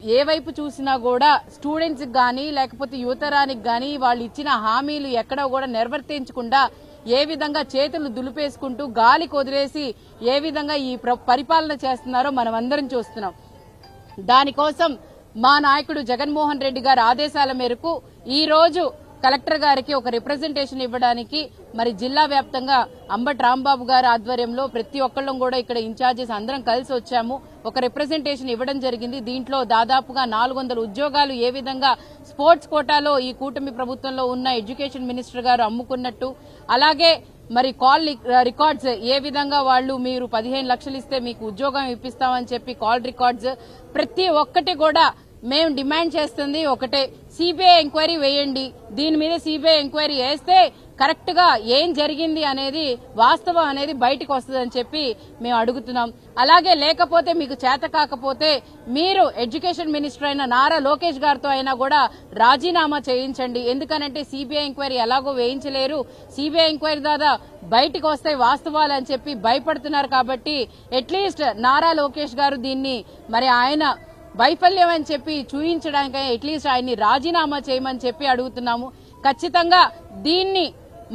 ఏ వైపు చూసినా కూడా స్టూడెంట్స్ గానీ లేకపోతే యువతరానికి గానీ వాళ్ళు ఇచ్చిన హామీలు ఎక్కడా కూడా నిర్వర్తించకుండా ఏ విధంగా చేతులు దులిపేసుకుంటూ గాలికి వదిలేసి ఏ విధంగా ఈ పరిపాలన చేస్తున్నారో మనం అందరం చూస్తున్నాం. దానికోసం మా నాయకుడు జగన్మోహన్ రెడ్డి గారి ఆదేశాల మేరకు ఈ రోజు కలెక్టర్ గారికి ఒక రిప్రజెంటేషన్ ఇవ్వడానికి మరి జిల్లా వ్యాప్తంగా అంబటి రాంబాబు గారి ఆధ్వర్యంలో ప్రతి ఒక్కళ్ళం కూడా ఇక్కడ ఇన్ఛార్జెస్ అందరం కలిసి వచ్చాము. ఒక రిప్రజెంటేషన్ ఇవ్వడం జరిగింది. దీంట్లో దాదాపుగా 400 ఉద్యోగాలు ఏ విధంగా స్పోర్ట్స్ కోటాలో ఈ కూటమి ప్రభుత్వంలో ఉన్న ఎడ్యుకేషన్ మినిస్టర్ గారు అమ్ముకున్నట్టు, అలాగే మరి కాల్ రికార్డ్స్ ఏ విధంగా వాళ్ళు మీరు 15 లక్షలు ఇస్తే మీకు ఉద్యోగం ఇప్పిస్తామని చెప్పి కాల్ రికార్డ్స్ ప్రతి ఒక్కటి కూడా మేము డిమాండ్ చేస్తుంది ఒకటే, సిబిఐ ఎంక్వైరీ వేయండి. దీని మీద సిబిఐ ఎంక్వైరీ వేస్తే కరెక్ట్ గా ఏం జరిగింది అనేది వాస్తవం అనేది బయటకు వస్తుందని చెప్పి మేము అడుగుతున్నాం. అలాగే లేకపోతే మీకు చేత కాకపోతే మీరు ఎడ్యుకేషన్ మినిస్టర్ అయిన నారా లోకేష్ గారితో అయినా కూడా రాజీనామా చేయించండి. ఎందుకనంటే సిబిఐ ఎంక్వైరీ ఎలాగో వేయించలేరు, సిబిఐ ఎంక్వైరీ దాదా బయటకు వస్తే వాస్తవాలు అని చెప్పి భయపడుతున్నారు. కాబట్టి అట్లీస్ట్ నారా లోకేష్ గారు దీన్ని మరి ఆయన వైఫల్యం అని చెప్పి చూపించడానికి అట్లీస్ట్ ఆయన్ని రాజీనామా చేయమని చెప్పి అడుగుతున్నాము. ఖచ్చితంగా దీన్ని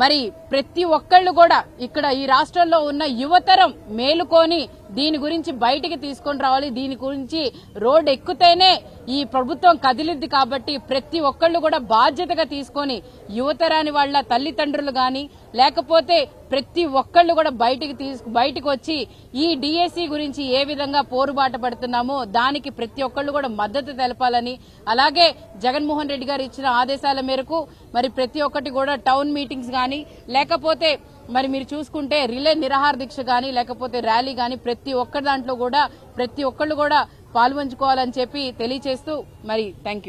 మరి ప్రతి ఒక్కళ్ళు కూడా ఇక్కడ ఈ రాష్ట్రంలో ఉన్న యువతరం మేలుకొని దీని గురించి బయటికి తీసుకొని రావాలి. దీని గురించి రోడ్ ఎక్కుతేనే ఈ ప్రభుత్వం కదిలిద్ది. కాబట్టి ప్రతి ఒక్కళ్ళు కూడా బాధ్యతగా తీసుకొని యువతరాని వాళ్ళ తల్లిదండ్రులు గాని లేకపోతే ప్రతి ఒక్కళ్ళు కూడా బయటికి వచ్చి ఈ డిఎస్సి గురించి ఏ విధంగా పోరుబాట పడుతున్నామో దానికి ప్రతి ఒక్కళ్ళు కూడా మద్దతు తెలపాలని, అలాగే జగన్మోహన్ రెడ్డి గారు ఇచ్చిన ఆదేశాల మేరకు మరి ప్రతి ఒక్కటి కూడా టౌన్ మీటింగ్స్ గాని లేకపోతే మరి మీరు చూసుకుంటే రిలే నిరాహార దీక్ష గాని లేకపోతే ర్యాలీ గాని ప్రతి ఒక్క దాంట్లో కూడా ప్రతి ఒక్కళ్ళు కూడా పాల్పంచుకోవాలని చెప్పి తెలియజేస్తూ మరి థ్యాంక్ యూ.